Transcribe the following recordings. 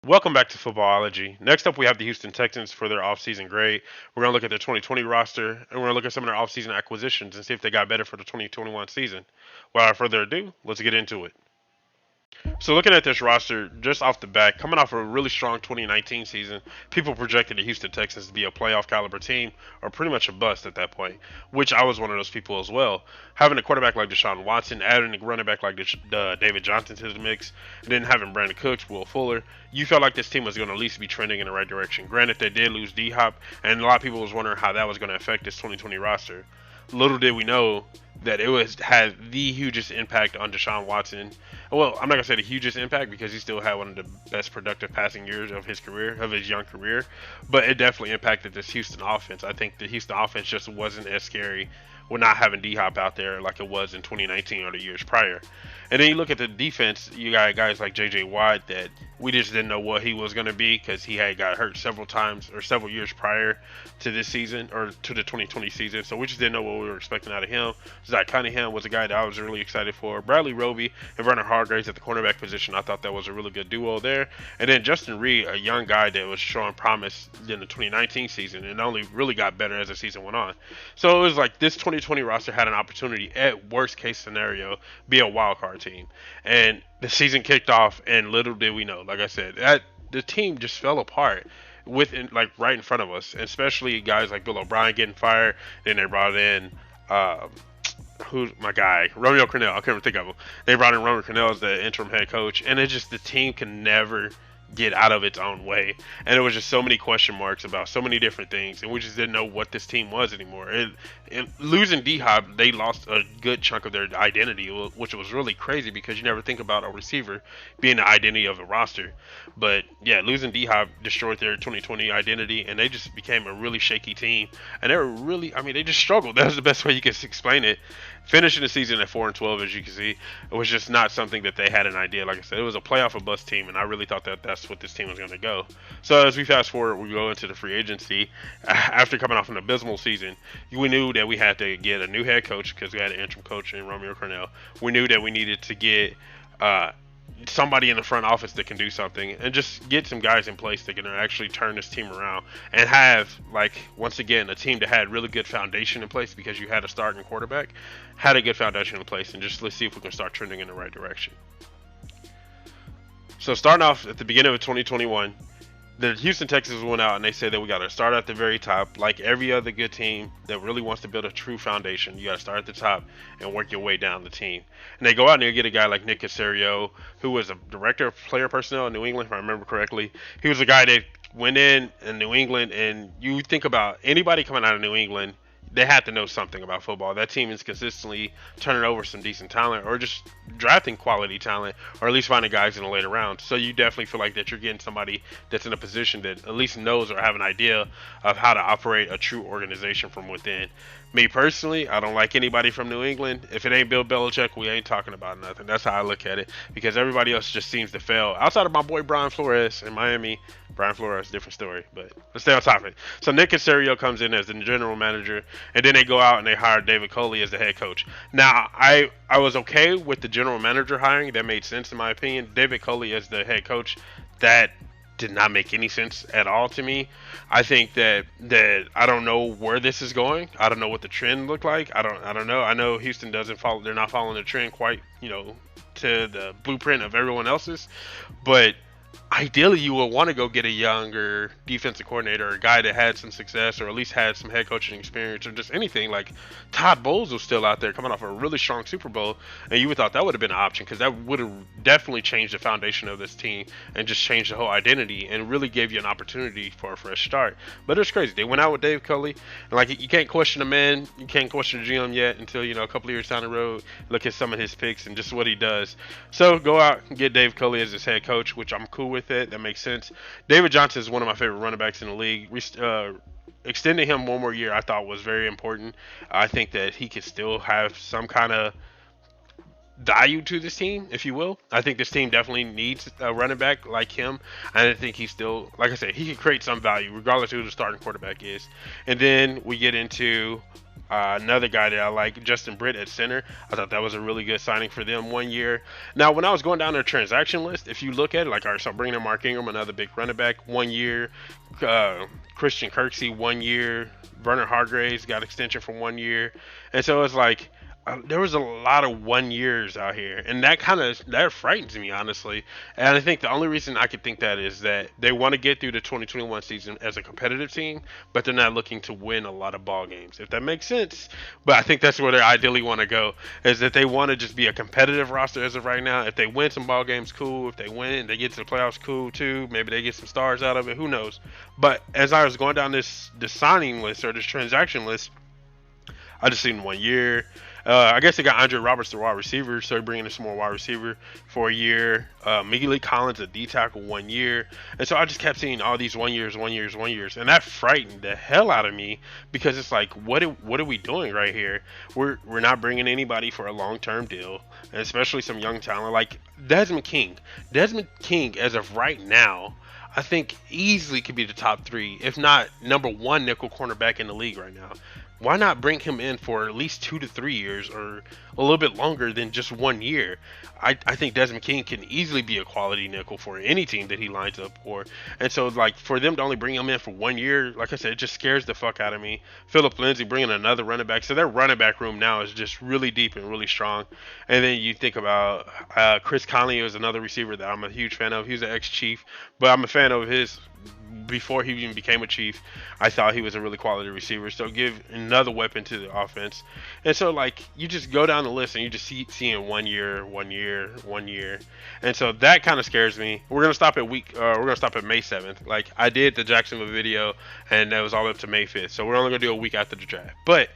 Welcome back to Footballology. Next up, we have the Houston Texans for their offseason grade. We're going to look at their 2020 roster, and we're going to look at some of their offseason acquisitions and see if they got better for the 2021 season. Without further ado, let's get into it. So looking at this roster, just off the bat, coming off a really strong 2019 season, people projected the Houston Texans to be a playoff caliber team, or pretty much a bust at that point, which I was one of those people as well. Having a quarterback like Deshaun Watson, adding a running back like David Johnson to the mix, and then having Brandon Cooks, Will Fuller, you felt like this team was going to at least be trending in the right direction. Granted, they did lose D-Hop, and a lot of people was wondering how that was going to affect this 2020 roster. Little did we know that it was had the hugest impact on Deshaun Watson. Well, I'm not gonna say the hugest impact because he still had one of the best productive passing years of his career, of his young career, but it definitely impacted this Houston offense. I think the Houston offense just wasn't as scary with not having D Hop out there like it was in 2019 or the years prior. And then you look at the defense, you got guys like J.J. Watt that we just didn't know what he was going to be because he had got hurt several times or several years prior to this season or to the 2020 season. So we just didn't know what we were expecting out of him. Zach Cunningham was a guy that I was really excited for. Bradley Roby and Vernon Hargraves at the cornerback position. I thought that was a really good duo there. And then Justin Reed, a young guy that was showing promise in the 2019 season and only really got better as the season went on. So it was like this 2020 roster had an opportunity at worst case scenario be a wild card team. And the season kicked off, and little did we know, like I said, that the team just fell apart like right in front of us, especially guys like Bill O'Brien getting fired. Then they brought in uh, who's my guy, Romeo Crennel. I couldn't think of him. They brought in Romeo Crennel as the interim head coach, and it just the team can never get out of its own way. And there was just so many question marks about so many different things, and we just didn't know what this team was anymore. And losing D Hop, they lost a good chunk of their identity, which was really crazy because you never think about a receiver being the identity of a roster. But yeah, losing D Hop destroyed their 2020 identity, and they just became a really shaky team. And they were really, I mean, they just struggled. That was the best way you could explain it. Finishing the season at 4-12, as you can see, it was just not something that they had an idea. Like I said, it was a playoff or bust team, and I really thought that that's what this team was going to go. So as we fast forward, we go into the free agency. After coming off an abysmal season, we knew that we had to get a new head coach because we had an interim coach in Romeo Cornell. We knew that we needed to get uh, somebody in the front office that can do something and just get some guys in place that can actually turn this team around and have, like, once again, a team that had really good foundation in place because you had a starting quarterback, had a good foundation in place, and just let's see if we can start trending in the right direction. So starting off at the beginning of 2021, the Houston Texans went out and they said that we got to start at the very top, like every other good team that really wants to build a true foundation. You got to start at the top and work your way down the team. And they go out and they get a guy like Nick Caserio, who was a director of player personnel in New England, if I remember correctly. He was a guy that went in New England, and you think about anybody coming out of New England, they had to know something about football. That team is consistently turning over some decent talent or just drafting quality talent or at least finding guys in the later rounds. So you definitely feel like that you're getting somebody that's in a position that at least knows or have an idea of how to operate a true organization from within. Me personally, I don't like anybody from New England. If it ain't Bill Belichick, we ain't talking about nothing. That's how I look at it because everybody else just seems to fail. Outside of my boy Brian Flores in Miami, Brian Flores, different story, but let's stay on topic. So Nick Caserio comes in as the general manager, and then they go out and they hire David Coley as the head coach. Now, I was okay with the general manager hiring. That made sense in my opinion. David Coley as the head coach, that did not make any sense at all to me. I think that I don't know where this is going. I don't know what the trend looked like. I don't know. I know Houston doesn't follow. They're not following the trend quite, to the blueprint of everyone else's, but ideally you would want to go get a younger defensive coordinator, a guy that had some success or at least had some head coaching experience or just anything. Like Todd Bowles was still out there coming off a really strong Super Bowl, and you would thought that would have been an option because that would have definitely changed the foundation of this team and just changed the whole identity and really gave you an opportunity for a fresh start. But it's crazy. They went out with Dave Culley, and like you can't question the man, you can't question the GM yet until a couple of years down the road. Look at some of his picks and just what he does. So go out and get Dave Culley as his head coach, which I'm cool with it. That makes sense. David Johnson is one of my favorite running backs in the league. Extending him one more year I thought was very important. I think that he could still have some kind of value to this team, if you will. I think this team definitely needs a running back like him. And I think he's still, like I said, he can create some value regardless of who the starting quarterback is. And then we get into Another guy that I like, Justin Britt at center. I thought that was a really good signing for them 1 year. Now, when I was going down their transaction list, if you look at it, like, all right, so bringing in Mark Ingram, another big running back, 1 year. Christian Kirksey, 1 year. Vernon Hargraves got extension for 1 year. And so it's like, there was a lot of 1 years out here, and that frightens me, honestly. And I think the only reason I could think that is that they want to get through the 2021 season as a competitive team, but they're not looking to win a lot of ball games, if that makes sense. But I think that's where they ideally want to go, is that they want to just be a competitive roster as of right now. If they win some ball games, cool. If they win, they get to the playoffs, cool too. Maybe they get some stars out of it. Who knows? But as I was going down this signing list or this transaction list, I just seen 1 year. I guess they got Andre Roberts, the wide receiver, so they're bringing in some more wide receiver for a year. Miggy Collins, a D tackle, 1 year. And so I just kept seeing all these 1 years, 1 years, 1 years, and that frightened the hell out of me, because it's like, what are we doing right here? We're not bringing anybody for a long term deal, and especially some young talent like Desmond King. Desmond King, as of right now, I think easily could be the top three, if not number one nickel cornerback in the league right now. Why not bring him in for at least 2 to 3 years, or a little bit longer than just 1 year? I think Desmond King can easily be a quality nickel for any team that he lines up for. And so, like, for them to only bring him in for 1 year, like I said, it just scares the fuck out of me. Philip Lindsay bringing another running back. So their running back room now is just really deep and really strong. And then you think about Chris Conley is another receiver that I'm a huge fan of. He's an ex-Chief, but I'm a fan of his before he even became a Chief. I thought he was a really quality receiver, so give another weapon to the offense. And so, like, you just go down the list and you just seeing 1 year, 1 year, 1 year, and so that kind of scares me. We're gonna stop at May 7th. Like, I did the Jacksonville video, and that was all up to May 5th. So we're only gonna do a week after the draft, but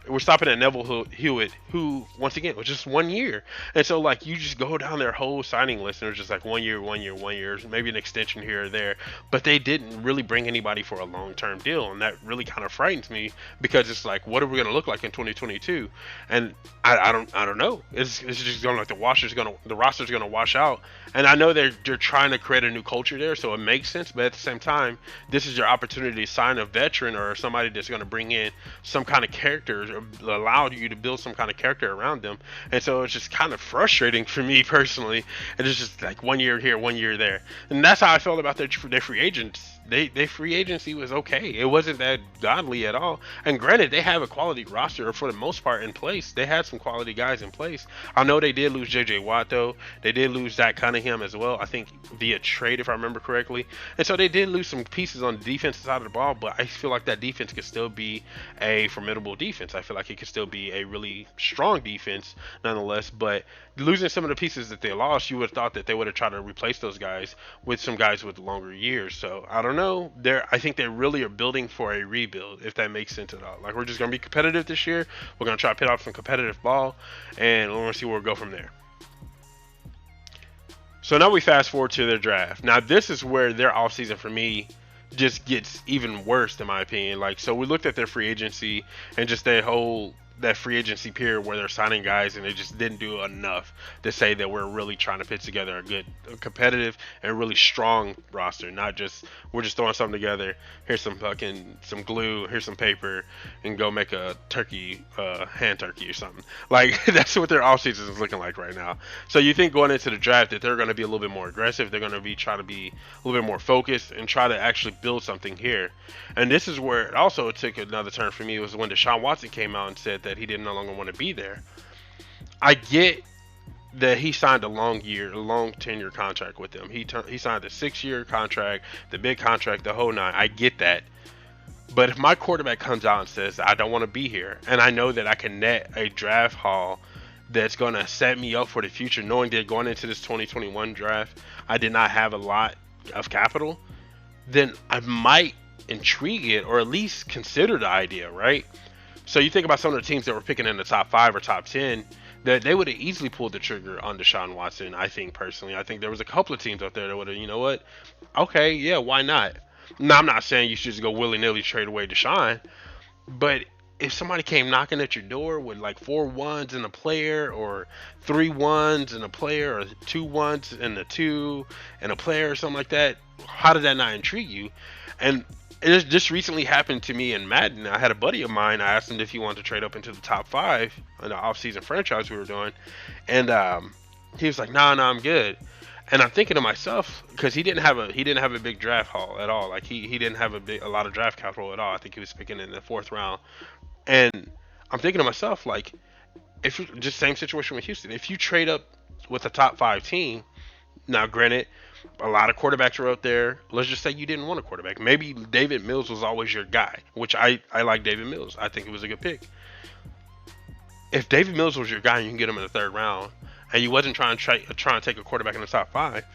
we're stopping at Neville Hewitt, who, once again, was just 1 year. And so, like, you just go down their whole signing list, and it was just like 1 year, 1 year, 1 year, maybe an extension here or there. But they didn't really bring anybody for a long-term deal, and that really kind of frightens me, because it's like, what are we going to look like in 2022? And I don't know. It's just going like the roster's going to wash out. And I know they're trying to create a new culture there, so it makes sense. But at the same time, this is your opportunity to sign a veteran or somebody that's going to bring in some kind of character, or allow you to build some kind of character around them. And so it's just kind of frustrating for me personally. And it's just like 1 year here, 1 year there. And that's how I felt about their free agents. They free agency was okay. It wasn't that godly at all. And granted, they have a quality roster for the most part in place. They had some quality guys in place. I know they did lose J.J. Watt, though. They did lose Zach Cunningham as well, I think via trade, if I remember correctly. And so they did lose some pieces on the defensive side of the ball, but I feel like that defense could still be a formidable defense. I feel like it could still be a really strong defense nonetheless. But losing some of the pieces that they lost, you would have thought that they would have tried to replace those guys with some guys with longer years. So I don't know. I think they really are building for a rebuild, if that makes sense at all. Like, we're just going to be competitive this year. We're going to try to pit off some competitive ball, and we're going to see where we go from there. So now we fast forward to their draft. Now, this is where their offseason for me just gets even worse, in my opinion. Like, so we looked at their free agency and just that free agency period where they're signing guys, and they just didn't do enough to say that we're really trying to put together a good, competitive, and really strong roster. Not just, we're just throwing something together. Here's some glue, here's some paper, and go make a hand turkey or something. Like, that's what their offseason is looking like right now. So you think going into the draft that they're going to be a little bit more aggressive, they're going to be trying to be a little bit more focused and try to actually build something here. And this is where it also took another turn for me, was when Deshaun Watson came out and said that he didn't no longer want to be there. I get that he signed a long tenure contract with them. He signed a 6-year contract, the big contract, the whole nine. I get that. But if my quarterback comes out and says, I don't want to be here, and I know that I can net a draft haul that's going to set me up for the future, knowing that going into this 2021 draft, I did not have a lot of capital, then I might intrigue it, or at least consider the idea, right? So you think about some of the teams that were picking in the top 5 or top 10, that they would have easily pulled the trigger on Deshaun Watson. I think personally, I think there was a couple of teams out there that would have, you know what? Okay, yeah, why not? Now, I'm not saying you should just go willy-nilly trade away Deshaun, but if somebody came knocking at your door with like 4 ones and a player, or 3 ones and a player, or 2 ones and a 2 and a player, or something like that, how did that not intrigue you? And This recently happened to me in Madden. I had a buddy of mine. I asked him if he wanted to trade up into the top five in the offseason franchise we were doing, and he was like, "Nah, nah, I'm good." And I'm thinking to myself, because he didn't have a big draft haul at all. Like he didn't have a lot of draft capital at all. I think he was picking in the fourth round. And I'm thinking to myself, like, if you just same situation with Houston, if you trade up with a top five team, now granted, a lot of quarterbacks are out there. Let's just say you didn't want a quarterback. Maybe David Mills was always your guy, which I like David Mills. I think it was a good pick. If David Mills was your guy and you can get him in the third round, and you wasn't trying to take a quarterback in the top five,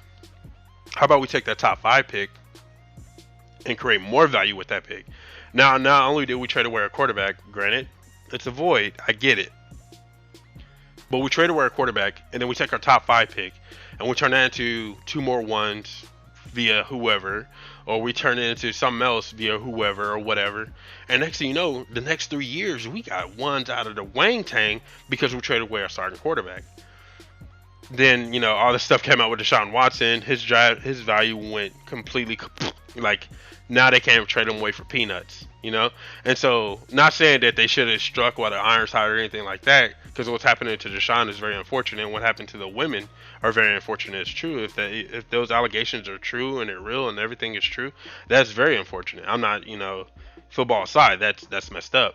how about we take that top five pick and create more value with that pick? Now, not only did we trade away a quarterback, granted, it's a void. I get it. But we trade away a quarterback, and then we take our top five pick, and we turn that into two more ones via whoever, or we turn it into something else via whoever or whatever. And next thing you know, the next 3 years, we got ones out of the Wang Tang because we traded away our starting quarterback. Then all this stuff came out with Deshaun Watson. His value went completely like now they can't trade him away for peanuts. And so, not saying that they should have struck while the iron's hot or anything like that, because what's happening to Deshaun is very unfortunate, and what happened to the women are very unfortunate. It's true. If those allegations are true and they're real and everything is true, that's very unfortunate. I'm not football aside, that's messed up.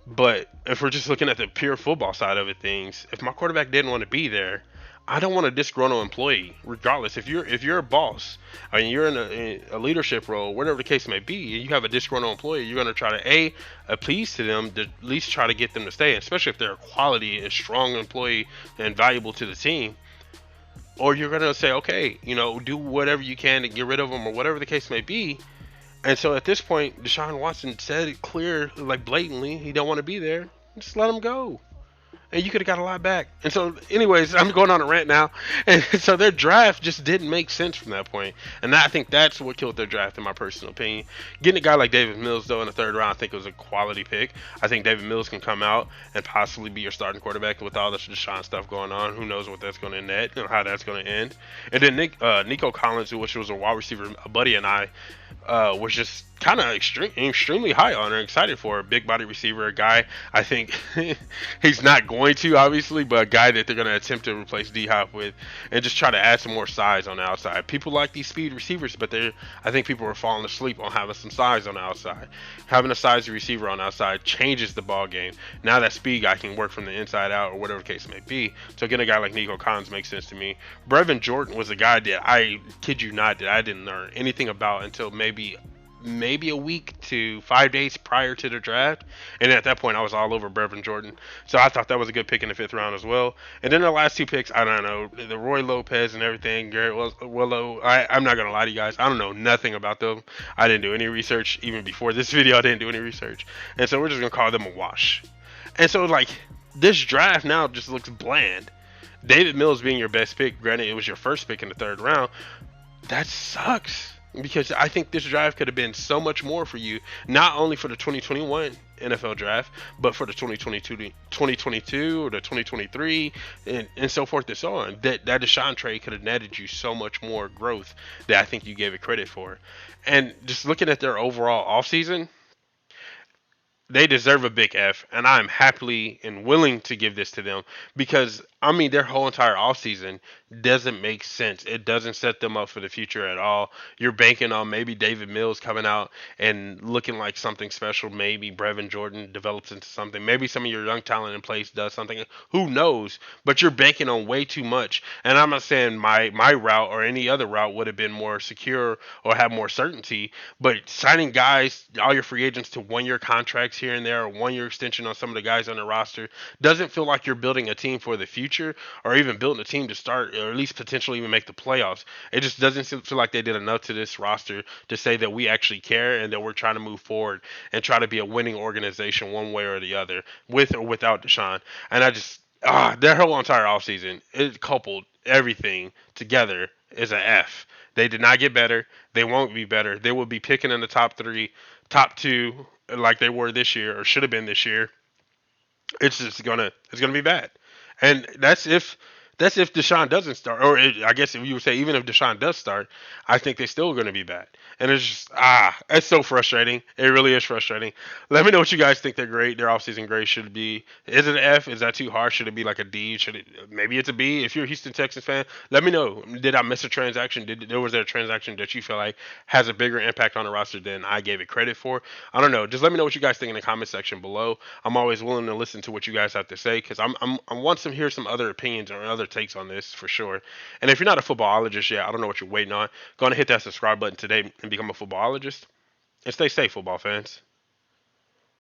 But if we're just looking at the pure football side of it, things, if my quarterback didn't want to be there, I don't want a disgruntled employee. Regardless, if you're a boss, I mean, you're in a leadership role, whatever the case may be, and you have a disgruntled employee, you're going to try to appease to them, to at least try to get them to stay, especially if they're a quality and strong employee and valuable to the team. Or you're going to say, okay, do whatever you can to get rid of them or whatever the case may be. And so at this point, Deshaun Watson said it clear, like blatantly, he don't want to be there. Just let him go, and you could have got a lot back. And so, anyways, I'm going on a rant now. And so their draft just didn't make sense from that point. And I think that's what killed their draft, in my personal opinion. Getting a guy like David Mills, though, in the third round, I think it was a quality pick. I think David Mills can come out and possibly be your starting quarterback with all this Deshaun stuff going on. Who knows what that's going to net and how that's going to end. And then Nico Collins, which was a wide receiver, a buddy, and I was just kind of extremely high on her, excited for a big body receiver, a guy I think he's not going to obviously, but a guy that they're going to attempt to replace D Hop with, and just try to add some more size on the outside. People like these speed receivers, but I think people are falling asleep on having some size on the outside. Having a size receiver on the outside changes the ball game. Now that speed guy can work from the inside out or whatever the case may be. So getting a guy like Nico Collins makes sense to me. Brevin Jordan was a guy that I kid you not that I didn't learn anything about until maybe a week to 5 days prior to the draft, and at that point I was all over Brevin Jordan, so I thought that was a good pick in the fifth round as well. And then the last two picks, I don't know, the Roy Lopez and everything, Garrett Willow, I'm not gonna lie to you guys, I don't know nothing about them. I didn't do any research. Even before this video I didn't do any research, and so we're just gonna call them a wash. And so like this draft now just looks bland. David Mills being your best pick, granted it was your first pick in the third round, that sucks, because I think this draft could have been so much more for you, not only for the 2021 NFL draft, but for the 2022 or the 2023, and so forth and so on. That Deshaun trade could have netted you so much more growth that I think you gave it credit for. And just looking at their overall offseason, they deserve a big F, and I'm happily and willing to give this to them, because I mean their whole entire offseason doesn't make sense. It doesn't set them up for the future at all. You're banking on maybe David Mills coming out and looking like something special. Maybe Brevin Jordan develops into something. Maybe some of your young talent in place does something. Who knows? But you're banking on way too much. And I'm not saying my route or any other route would have been more secure or have more certainty, but signing guys, all your free agents, to 1 year contracts here and there, or 1 year extension on some of the guys on the roster, doesn't feel like you're building a team for the future, or even building a team to start, or at least potentially even make the playoffs. It just doesn't feel like they did enough to this roster to say that we actually care and that we're trying to move forward and try to be a winning organization one way or the other, with or without Deshaun. And I just, their whole entire offseason, it coupled everything together is an F. They did not get better. They won't be better. They will be picking in the top three, top two, like they were this year, or should have been this year. It's gonna be bad. And that's if That's if Deshaun doesn't start, or I guess if you would say even if Deshaun does start, I think they're still going to be bad. And it's just it's so frustrating. It really is frustrating. Let me know what you guys think. They're great. Their offseason grade should be. Is it an F? Is that too harsh? Should it be like a D? Should it maybe it's a B? If you're a Houston Texans fan, let me know. Did I miss a transaction? Was there a transaction that you feel like has a bigger impact on the roster than I gave it credit for? I don't know. Just let me know what you guys think in the comment section below. I'm always willing to listen to what you guys have to say because I want to hear some other opinions or other takes on this for sure. And if you're not a footballologist yet, I don't know what you're waiting on. Go on and hit that subscribe button today and become a footballologist. And stay safe, football fans.